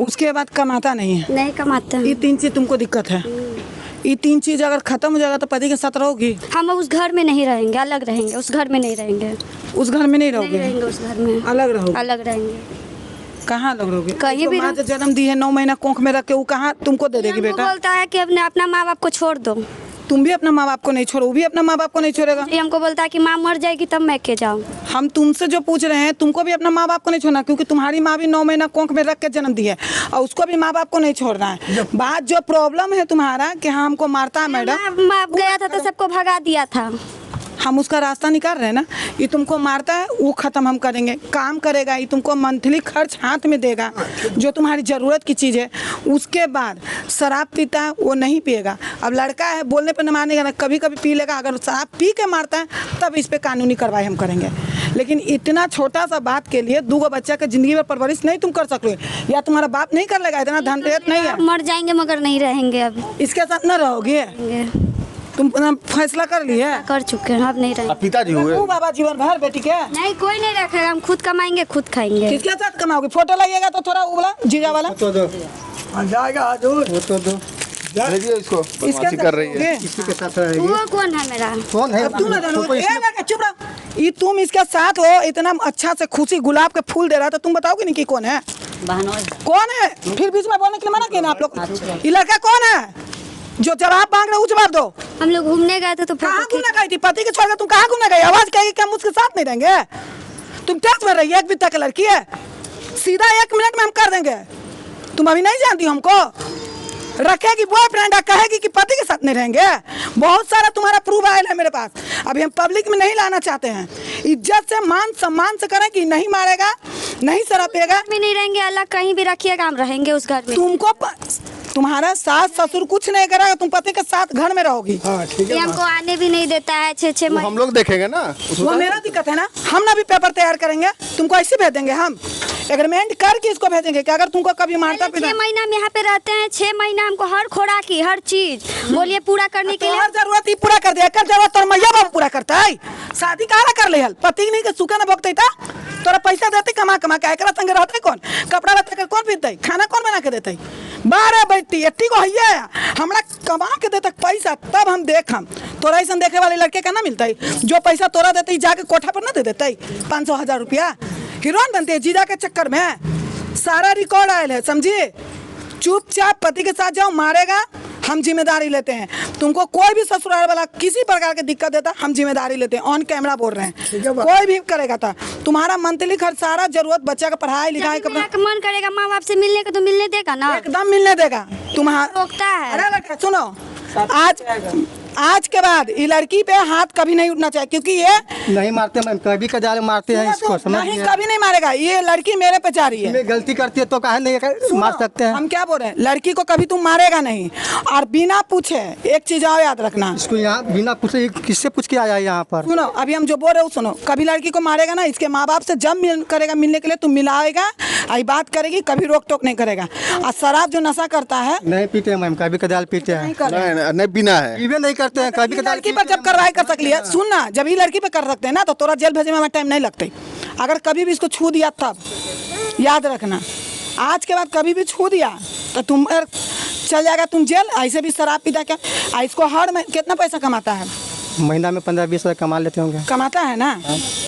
उसके बाद कमाता नहीं है? नहीं कमाते हैं। ये 3 चीज तुमको दिक्कत है? ये 3 चीज अगर खत्म हो जाएगा तो पति के साथ रहोगी? हम उस घर में नहीं रहेंगे, अलग रहेंगे। उस घर में नहीं रहेंगे। उस घर में नहीं नहीं रहोगे? रहेंगे उस घर में, अलग रहोगे? अलग रहेंगे। कहाँ अलग रहोगे? कहीं भी माँ जन्म दी है 9 महीना कोख में रख के, वो कहाँ तुमको दे देगी हमको बेटा? बोलता है कि अपना माँ बाप को छोड़ दो। तुम भी अपना माँ बाप को नहीं छोड़ो, वो भी अपना माँ बाप को नहीं छोड़ेगा। ये हमको बोलता है कि माँ मर जाएगी तब मैं के जाऊँ। हम तुमसे जो पूछ रहे हैं, तुमको भी अपना माँ बाप को नहीं छोड़ना, क्योंकि तुम्हारी माँ भी 9 महीना कोख में रख के जन्म दी है और उसको भी माँ बाप को नहीं छोड़ना है। बात जो प्रॉब्लम है तुम्हारा कि हाँ हमको मारता है मैडम, माँ गया था तो सबको भगा दिया था। हम उसका रास्ता निकाल रहे हैं ना। ये तुमको मारता है वो ख़त्म हम करेंगे, काम करेगा, ये तुमको मंथली खर्च हाथ में देगा जो तुम्हारी ज़रूरत की चीज़ है। उसके बाद शराब पीता है वो नहीं पिएगा। अब लड़का है बोलने पर न मानेगा ना, कभी कभी पी लेगा। अगर शराब पी के मारता है तब इस पर कानूनी कार्रवाई हम करेंगे। लेकिन इतना छोटा सा बात के लिए 2 बच्चा के ज़िंदगी में परवरिश नहीं तुम कर सकोगे, या तुम्हारा बाप नहीं कर लेगा? इतना धन दहेज नहीं है? मर जाएंगे मगर नहीं रहेंगे। अब इसके साथ न रहोगे? तुम फैसला कर लिए? कर चुके हैं, अब नहीं रहेंगे। पिताजी हुए बाबा जीवन भर बेटी के नहीं, कोई नहीं रखेगा। हम खुद कमाएंगे, खुद खाएंगे। किसके साथ कमाओगे? फोटो लगेगा तो थोड़ा उबला जीजा वाला तो दो जाएगा हजूर। तो दो भेजिए इसको, बदमाशी कर रही है। इसी के साथ रहेगी। वो कौन है मेरा? कौन है? तुम ना जानो, चुप रहो। ये तुम इसके साथ हो, इतना अच्छा से खुशी गुलाब के फूल दे रहा था, तुम बताओगे नहीं कि कौन है? कौन है? फिर बीच में बोलने के लिए मना किया ना आप लोग। ये लड़का कौन है जो जवाब मांग रहे? वो जवाब दो। हम लोग घूमने गए थे तो कहाँ घूमने गई थी? पति के छोड़ के तुम कहाँ घूमने गई? आवाज कहेगी कि हम उसके साथ नहीं रहेंगे? तुम टैक्स भर रही है, 1 बित्ता की लड़की है। सीधा 1 मिनट में हम कर देंगे। तुम अभी नहीं जानती हमको। रखेगी बॉयफ्रेंड, कहेगी कि पति के साथ नहीं रहेंगे। बहुत सारा तुम्हारा प्रूफ आयल है मेरे पास, अभी हम पब्लिक में नहीं लाना चाहते हैं। इज्जत से मान सम्मान से करें कि नहीं मारेगा, नहीं शराब पिएगा, भी नहीं रहेंगे। अलग कहीं भी रखिएगा, हम रहेंगे उस घर में। तुमको तुम्हारा सास ससुर कुछ नहीं करेगा, तुम पति के साथ घर में रहोगी। हाँ ठीक ये है। हमको आने भी नहीं देता है 6-6 वो महीने। हम लोग देखेंगे ना। वो मेरा दिक्कत है ना। हम ना भी पेपर तैयार करेंगे, तुमको ऐसे भेज देंगे। हम एग्रीमेंट करके इसको भेजेंगे कि अगर तुमको कभी मारता 6 महीना हम यहाँ पे रहते हैं। 6 महीना हमको हर खोराक की हर चीज बोलिए पूरा करने के लिए। हर जरूरत ही पूरा कर दिया। कर जरूरत तो मैया बाबू पूरा करता है। शादी कहाँ कर ले हल? पति नहीं के सुखे ना भोगते था। तोरा पैसा देते कमा कमा के, एकरा संग रहते कौन? कपड़ा लत्ता कौन पीते? खाना कौन बना के देते? 12 बैठती एट्टी को हैया हमरा कमा के देते पैसा, तब हम देखम। तोरा ऐसा देखे वाले लड़के का ना मिलता है जो पैसा तोरा देते जाके कोठा पर ना दे देते 500,000 रुपया। हीरोइन बनते हैं जीजा के चक्कर में। सारा रिकॉर्ड आयल है, समझिए। चुपचाप पति के साथ जाओ, मारेगा हम जिम्मेदारी लेते हैं। तुमको कोई भी ससुराल वाला किसी प्रकार की दिक्कत देता हम जिम्मेदारी लेते हैं। ऑन कैमरा बोल रहे हैं, कोई भी करेगा था। तुम्हारा मंथली खर्च सारा जरूरत, बच्चा का पढ़ाई लिखाई का मन करेगा माँ बाप से मिलने का तो मिलने देगा ना, एकदम मिलने देगा। तुम्हारा रोकता है। अरे लड़का सुनो, आज के बाद ये लड़की पे हाथ कभी नहीं उठना चाहिए, क्योंकि ये नहीं मारते मैम, कभी कदार मारते हैं इसको, समझ नहीं कभी नहीं मारेगा। ये लड़की मेरे पे जा रही है। गलती करती है तो कहा नहीं मार सकते हैं? हम क्या बोल रहे हैं, लड़की को कभी तुम मारेगा नहीं। और बिना पूछे एक चीज और याद रखना, इसको यहाँ बिना पूछे किससे पूछ के आया यहाँ पर? सुनो, अभी हम जो बोल रहे हो सुनो। कभी लड़की को मारेगा ना, इसके माँ बाप से जब करेगा मिलने के लिए तुम मिलाएगा, आई बात करेगी, कभी रोक टोक नहीं करेगा। और शराब जो नशा करता है नहीं पीते मैम, कभी कदार पीते हैं। नहीं बिना है, पीवे नहीं करते हैं कभी कदार। लड़की पर जब कार्रवाई कर सकली है, सुन ना, जब ये लड़की पे कर सकते हैं ना तो तोरा जेल भेजने में टाइम नहीं लगते। अगर कभी भी इसको छू दिया तब याद रखना, आज के बाद कभी भी छू दिया तो तुम चल जाएगा तुम जेल। ऐसे भी शराब पीता क्या, इसको हर कितना पैसा कमाता है? महीना में 15-20 हज़ार कमा लेते होंगे। कमाता है ना,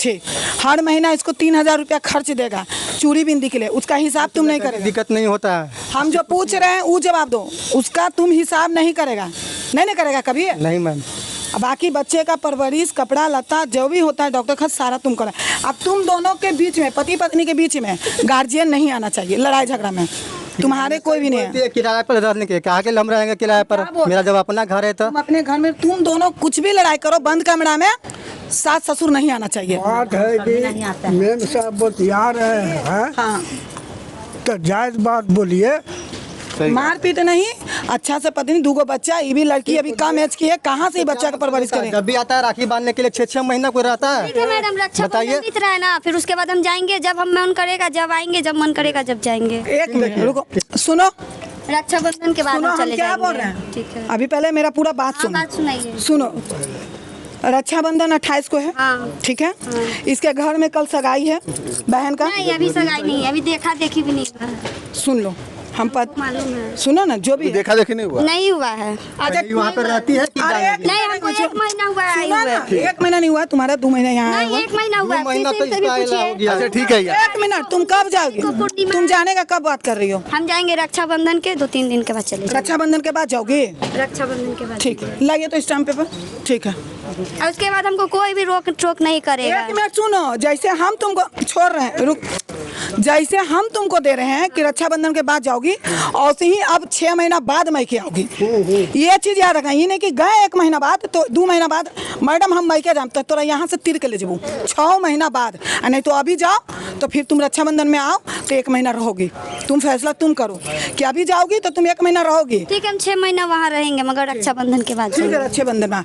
ठीक। हर महीना इसको 3,000 रुपया खर्च देगा चूड़ी बिंदी के लिए, उसका हिसाब तुम नहीं करेगा। दिक्कत नहीं होता है। हम जो पूछ रहे हैं वो जवाब दो, उसका तुम हिसाब नहीं करेगा। नहीं करेगा कभी? नहीं मैम। बाकी बच्चे का परवरिश, कपड़ा लत्ता जो भी होता है डॉक्टर खर्च सारा तुम करा। अब तुम दोनों के बीच में, पति पत्नी के बीच में गार्जियन नहीं आना चाहिए लड़ाई झगड़ा में। तुम्हारे कोई भी नहीं है। किराए पर रहने के कहा के हम रहेंगे किराए पर, मेरा जब अपना घर है तो। तुम अपने घर में तुम दोनों कुछ भी लड़ाई करो, बंद कमरा में, सास ससुर नहीं आना चाहिए। बात है कि मेम साहब बतिया रहे हैं, हाँ तो जायज बात बोलिए। मार पीट नहीं, अच्छा से पत्नी, 2 बच्चा, ये भी लड़की अभी कम एज की है, कहाँ से बच्चा का परवरिश करें? जब भी आता है राखी बांधने के लिए 6-6 महीना कोई रहता है। ठीक है मैडम, रक्षाबंधन बीत रहा है ना, फिर उसके बाद हम जाएंगे जब हम मन करेगा, जब आएंगे, जब मन करेगा जब जाएंगे। एक मिनट रुको, सुनो, रक्षाबंधन के बाद सुनो, हम हम चले क्या बोल जाएंगे। रहे हैं? ठीक है, अभी पहले मेरा पूरा बात सुनो। बात सुनाइए। सुनो, रक्षाबंधन 28 को है, हाँ। ठीक है। इसके घर में कल सगाई है बहन का। नहीं अभी सगाई नहीं है, अभी देखा देखी भी नहीं है। सुन लो, हम मालूम है। सुनो ना जो भी है। देखा देखी नहीं हुआ? नहीं हुआ है। अच्छा वहाँ पर रहती है कि अरे जाएगी? नहीं, हमको 1 महीना हुआ है आए सुनो हुए। ना, 1 महीना नहीं हुआ तुम्हारा, 2 महीना यहाँ आए नहीं, हो। 1 महीना हुआ है। 2 महीना तो किसी से भी इसका पूछिए। हो गया। अच्छा ठीक है यार। 1 मिनट, तुम कब जाओगी? पूर्णिमा- तुम जाने का कब बात कर रही हो? हम जाएंगे रक्षाबंधन के 2-3 दिन के बाद चले जाएंगे। रक्षाबंधन के बाद जाओगी? रक्षाबंधन के बाद ठीक है, लाइए तो स्टाम्प पेपर। ठीक है, और उसके बाद हमको कोई भी रोक टोक नहीं करेगा। 1 मिनट सुनो, जैसे हम तुमको छोड़ रहे हैं, रुक, जैसे हम तुमको दे रहे हैं कि रक्षाबंधन के बाद जाओगी, और ही अब 6 महीना बाद मैके आओगी। ये चीज याद रखना, ये नहीं कि गए 1 महीना बाद तो 2 महीना बाद मैडम हम मैके जाम तो तोरा यहाँ से तिर के ले जाबू 6 महीना बाद, और नहीं तो अभी जाओ तो फिर तुम रक्षाबंधन में आओ तो 1 महीना रहोगी। तुम फैसला तुम करो कि अभी जाओगी तो तुम 1 महीना रहोगी। ठीक है, हम 6 महीना वहाँ रहेंगे, मगर रक्षाबंधन के बाद ठीक जाएंगे। है, रक्षाबंधन में